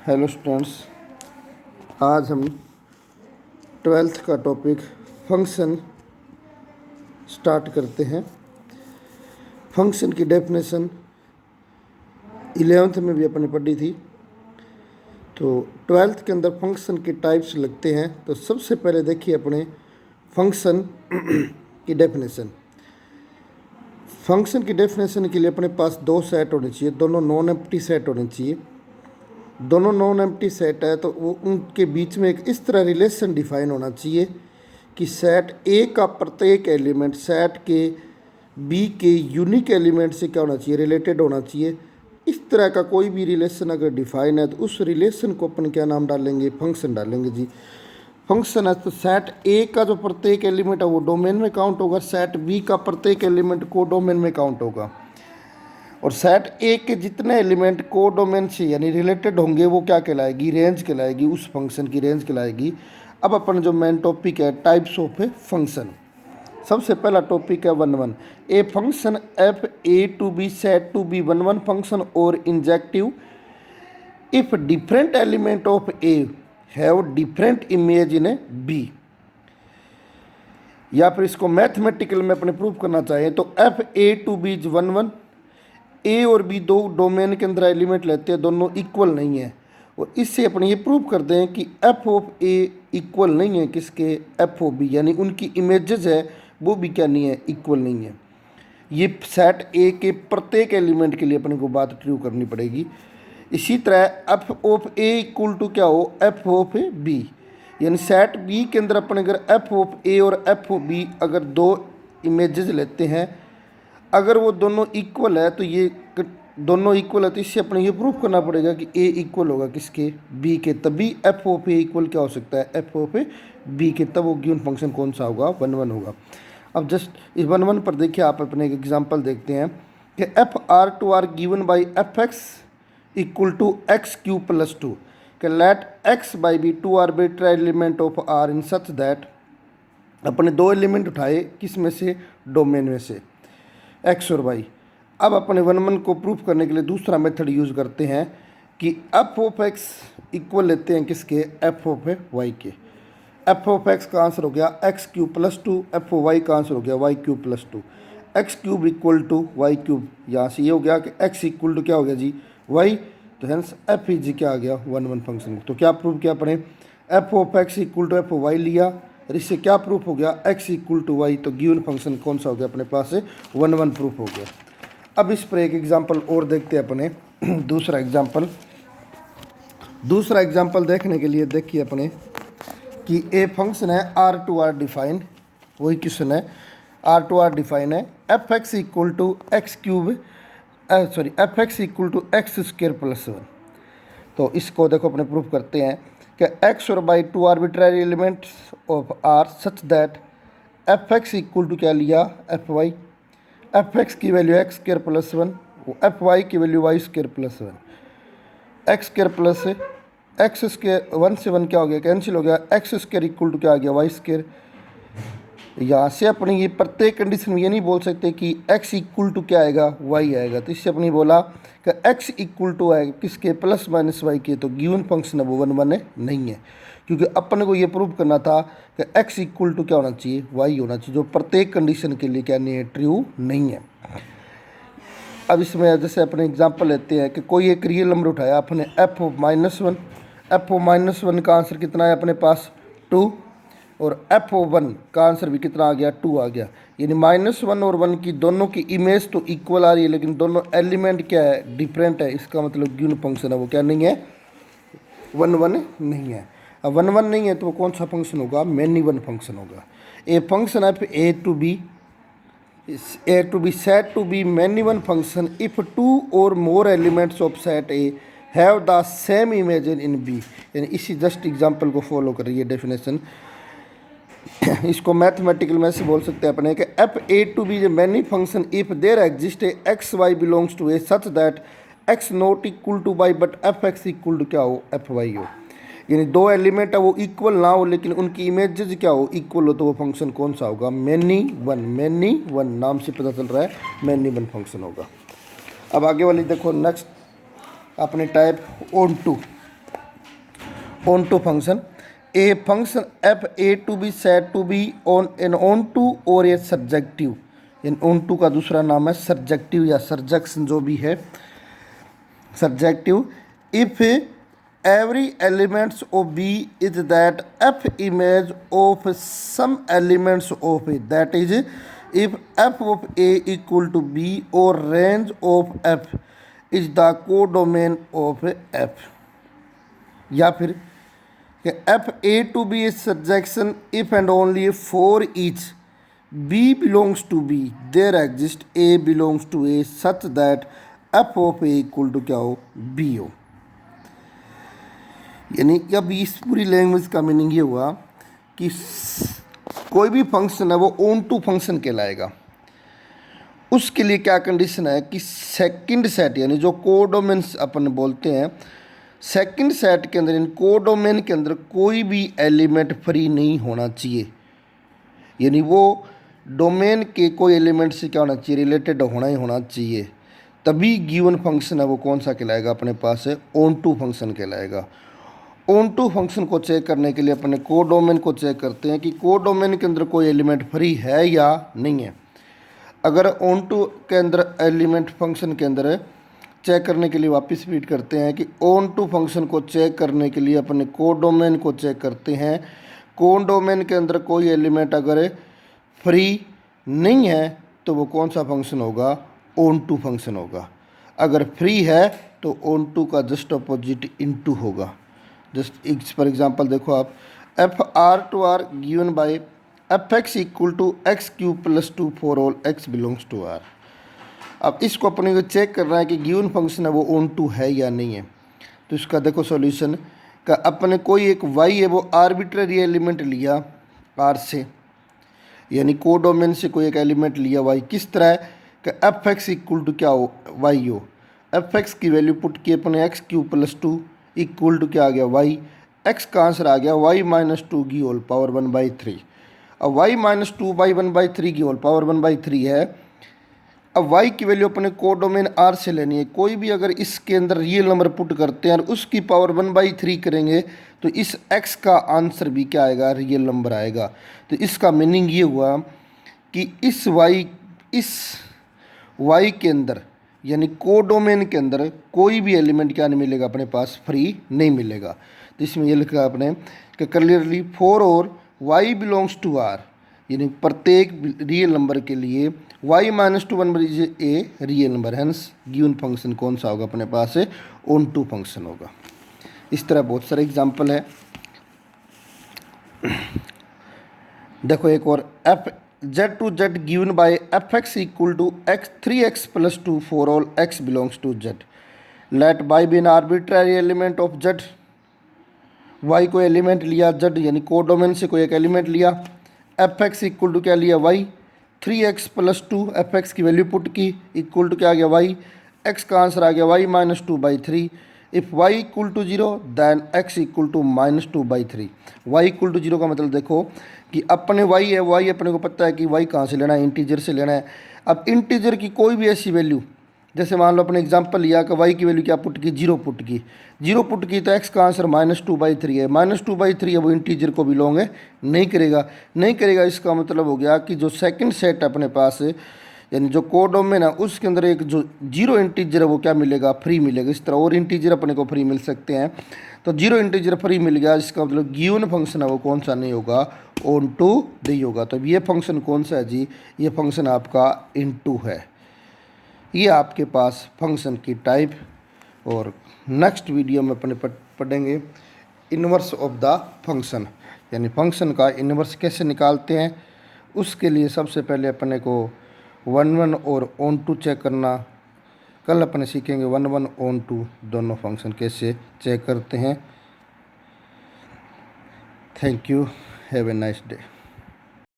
Hello students, आज हम twelfth का टॉपिक फंक्शन स्टार्ट करते हैं। फंक्शन की डेफिनेशन 11th में भी अपने पढ़ी थी, तो ट्वेल्थ के अंदर फंक्शन के टाइप्स लगते हैं। तो सबसे पहले देखिए अपने फंक्शन की डेफिनेशन। फंक्शन की डेफिनेशन के लिए अपने पास दो सेट होने चाहिए, दोनों नॉन एम्प्टी सेट होने चाहिए। दोनों नॉन एम्प्टी सेट है तो वो उनके बीच में एक इस तरह रिलेशन डिफाइन होना चाहिए कि सेट ए का प्रत्येक एलिमेंट सेट के बी के यूनिक एलिमेंट से क्या होना चाहिए, रिलेटेड होना चाहिए। इस तरह का कोई भी रिलेशन अगर डिफाइन है तो उस रिलेशन को अपन क्या नाम डालेंगे, फंक्शन डालेंगे जी। फंक्शन है तो सेट ए का जो प्रत्येक एलिमेंट है वो डोमेन में काउंट होगा, सेट बी का प्रत्येक एलिमेंट को डोमेन में काउंट होगा, और सेट ए के जितने एलिमेंट को डोमेन से यानी रिलेटेड होंगे वो क्या कहलाएगी, रेंज कहलाएगी, उस फंक्शन की रेंज कहलाएगी। अब अपन जो मेन टॉपिक है टाइप्स ऑफ ए फंक्शन, सबसे पहला टॉपिक है 1 A function F A to B set to B 1 function और injective if different element of A have different image in A B. या फिर इसको मैथमेटिकल में अपने प्रूव करना चाहें तो F A to B is 1 A और बी दो डोमेन के अंदर एलिमेंट लेते हैं, दोनों इक्वल नहीं है, और इससे अपने ये प्रूव कर दें कि एफ ऑफ ए इक्वल नहीं है किसके, एफ ऑफ बी, यानी उनकी इमेजेस है वो भी क्या नहीं है, इक्वल नहीं है। ये सेट ए के प्रत्येक एलिमेंट के लिए अपने को बात ट्रू करनी पड़ेगी। इसी तरह F of A equal to क्या हो, एफ ऑफ बी, यानी सेट बी के अंदर अपन अगर एफ ऑफ ए और एफ ऑफ बी अगर दो इमेजेस लेते हैं, अगर वो दोनों इक्वल है तो ये दोनों इक्वल है तो इससे अपने ये प्रूफ करना पड़ेगा कि ए इक्वल होगा किसके, बी के, तभी एफ ऑफ ए इक्वल क्या हो सकता है, एफ ऑफ बी के, तब वो गिवन फंक्शन कौन सा होगा, 1 होगा। अब जस्ट इस 1 पर देखिए, आप अपने एक एग्जांपल देखते हैं कि F R to R given by F x equal to X cube plus 2 कि let X by be two arbitrary element of R in such that, अपने दो एलिमेंट उठाए किस में से, डोमेन में से, एक्स और वाई। अब अपने 1 को प्रूफ करने के लिए दूसरा मेथड यूज़ करते हैं कि एफ ऑफ एक्स इक्वल लेते हैं किसके, एफ ऑफ वाई के। एफ ऑफ एक्स का आंसर हो गया X cube plus 2, F of Y का आंसर हो गया Y cube plus 2, X cube equal to Y cube. यहाँ से ये हो गया कि एक्स इक्वल टू क्या हो गया जी, वाई, तो हेंस एफ ई जी क्या आ गया, 1 फंक्शन। तो क्या प्रूफ किया अपने, F of X equal to F of Y लिया, और इससे क्या प्रूफ हो गया, x इक्वल टू वाई, तो गिवन फंक्शन कौन सा हो गया अपने पास से, 1 प्रूफ हो गया। अब इस पर एक एग्जांपल और देखते हैं अपने दूसरा एग्जांपल देखने के लिए देखिए अपने कि ए फंक्शन है आर टू आर डिफाइन, वही क्वेश्चन है, आर टू आर डिफाइन है F x equal to X cube F x equal to X square plus 1। तो इसको देखो अपने प्रूफ करते हैं कि x और y two arbitrary elements of R such that f x equal to क्या लिया, एफ वाई, एफ एक्स की value x square plus 1, f y की value y square plus 1, x square plus x square 1 से 1 क्या हो गया, cancel हो गया, एक्स स्क्र इक्वल टू क्या आ गया, वाई स्क्र। यहाँ से अपनी ये प्रत्येक कंडीशन में ये नहीं बोल सकते कि x इक्वल टू क्या आएगा, y आएगा, तो इससे अपनी बोला कि x इक्वल टू आएगा किसके, प्लस माइनस वाई के, तो गिवन फंक्शन है वो 1 नहीं है, क्योंकि अपने को ये प्रूव करना था कि x इक्वल टू क्या होना चाहिए, y होना चाहिए, जो प्रत्येक कंडीशन के लिए क्या नहीं है, ट्रू नहीं है। अब इसमें जैसे अपने एग्जाम्पल लेते हैं कि कोई एक रियल नंबर उठाया अपने एफ ऑफ -1, एफ ऑफ -1 का आंसर कितना है अपने पास 2, और एफ ओ 1 का आंसर भी कितना आ गया, 2 आ गया, यानी -1 और 1 की दोनों की इमेज तो इक्वल आ रही है, लेकिन दोनों एलिमेंट क्या है, डिफरेंट है। इसका मतलब गिवन फंक्शन है वो क्या नहीं है, 1 नहीं है। अब 1 नहीं है तो वो कौन सा फंक्शन होगा, मैनी 1 फंक्शन होगा। ए फंक्शन है A to B set to B many 1 function if 2 और more elements of set A have the same image in B, यानी इसी जस्ट एग्जाम्पल को फॉलो कर रही है डेफिनेशन। इसको मैथमेटिकल में से बोल सकते हैं अपने कि F A to B many function if there exist X Y belongs to A such that X not equal to Y but F x equal to क्या हो, एफ वाई हो, यानी दो एलिमेंट है वो इक्वल ना हो लेकिन उनकी इमेजेस क्या हो, इक्वल हो, तो वो फंक्शन कौन सा होगा, मैनी 1 नाम से पता चल रहा है मैनी 1 फंक्शन होगा। अब आगे वाली देखो नेक्स्ट अपने type onto, onto function, a function F A to B said to be on in onto और ए सब्जेक्टिव, इन ऑन टू का दूसरा नाम है सब्जेक्टिव या सर्जक्शन जो भी है subjective. If every elements of B is that F image of some elements of A, that is if F of A equal to B or range of F is the codomain of F, या फिर F A to B is surjection if and only for each B belongs to B there exists A belongs to A such that F of A equal to क्या हो B हो। यानी कि अब इस पूरी लैंग्वेज का मीनिंग ये हुआ कि कोई भी फंक्शन है वो ऑन टू फंक्शन कहलाएगा। उसके लिए क्या कंडीशन है कि सेकंड सेट यानी जो कोडोमेन्स अपन बोलते हैं, सेकंड सेट के अंदर इन कोडोमेन के अंदर कोई भी एलिमेंट फ्री नहीं होना चाहिए। यानी वो डोमेन के कोई एलिमेंट से क्या होना चाहिए, रिलेटेड होना ही होना चाहिए, तभी गिवन फंक्शन है वो कौन सा कहलाएगा, अपने पास है ऑन टू फंक्शन कहलाएगा। ऑन टू फंक्शन को चेक करने के लिए अपने कोडोमेन को चेक करते हैं कि कोडोमेन के अंदर कोई एलिमेंट फ्री है या नहीं है। अगर ऑन टू के अंदर एलिमेंट फंक्शन के अंदर चेक करने के लिए वापस रिपीट करते हैं कि ऑन टू फंक्शन को चेक करने के लिए अपने कोडोमेन को चेक करते हैं। कोडोमेन के अंदर कोई एलिमेंट अगर फ्री नहीं है तो वो कौन सा फंक्शन होगा, ऑन टू फंक्शन होगा। अगर फ्री है तो ऑन टू का जस्ट अपोजिट इनटू होगा। जस्ट फॉर एग्जांपल देखो आप, F R to R given by F x equal to X cube plus 2 for all X belongs to R. अब इसको अपने को चेक करना है कि गिवन फंक्शन है वो ऑन टू है या नहीं है। तो इसका देखो सॉल्यूशन का, अपने कोई एक वाई है वो आर्बिट्ररी एलिमेंट लिया आर से, यानी कोडोमेन से कोई एक एलिमेंट लिया वाई, किस तरह है कि एफ एक्स इक्वल टू क्या हो वाई हो। एफ एक्स की वैल्यू पुट की अपने X cube plus 2 equal to क्या आ गया वाई, एक्स का आंसर आ गया वाई माइनस 2 की होल पावर 1/3। अब वाई माइनस 2 बाई 1/3 की होल पावर 1/3 है। अब वाई की वैल्यू अपने कोडोमेन आर से लेनी है। कोई भी अगर इसके अंदर रियल नंबर पुट करते हैं और उसकी पावर 1/3 करेंगे तो इस एक्स का आंसर भी क्या आएगा, रियल नंबर आएगा। तो इसका मीनिंग ये हुआ कि इस वाई के अंदर यानी कोडोमेन के अंदर कोई भी एलिमेंट क्या नहीं मिलेगा, अपने पास फ्री नहीं मिलेगा। तो इसमें ये लिखा आपने कि क्लियरली फॉर और वाई बिलोंग्स टू आर, यानी प्रत्येक रियल नंबर के लिए Y minus 2 1 is a real number, hence given function कौन सा होगा, अपने पास है ऑन टू फंक्शन होगा। इस तरह बहुत सारे एग्जाम्पल है। देखो एक और, F z to z given by fx equal to x 3x plus 2 for all x belongs to z. Let y be an arbitrary element of z. y को एलिमेंट लिया z यानी कोडोमेन से कोई एक एलिमेंट लिया, fx equal to क्या लिया y, 3x plus 2 fx की वैल्यू पुट की इक्वल टू क्या आ गया y, x का आंसर आ गया y minus 2/3। If y equal to 0 then x equal to minus 2/3। y equal to 0 का मतलब देखो कि अपने y है, y अपने को पता है कि y कहाँ से लेना है, इंटीजर से लेना है। अब इंटीजर की कोई भी ऐसी वैल्यू, जैसे मान लो अपने एग्जांपल लिया कि y की वैल्यू क्या पुट की, 0 पुट की, 0 पुट की तो x का आंसर माइनस 2/3 है। माइनस 2/3 है वो इंटीजर को बिलोंग है नहीं करेगा। इसका मतलब हो गया कि जो सेकंड सेट अपने पास है यानी जो कोडोमेन है उसके अंदर एक जो 0 इंटीजर है वो क्या मिलेगा, फ्री मिलेगा। इस तरह और इंटीजर अपने को फ्री मिल सकते हैं। तो 0 इंटीजर फ्री मिल गया, इसका मतलब गिवन फंक्शन है वो कौन सा नहीं होगा, ऑन टू नहीं होगा। तो ये फंक्शन कौन सा है जी, ये फंक्शन आपका इनटू है। ये आपके पास फंक्शन की टाइप। और नेक्स्ट वीडियो में अपने पढ़ेंगे इन्वर्स ऑफ द फंक्शन, यानी फंक्शन का इन्वर्स कैसे निकालते हैं। उसके लिए सबसे पहले अपने को 1 और ऑन टू चेक करना, कल अपने सीखेंगे 1 ऑन टू दोनों फंक्शन कैसे चेक करते हैं। Thank you, have a nice day.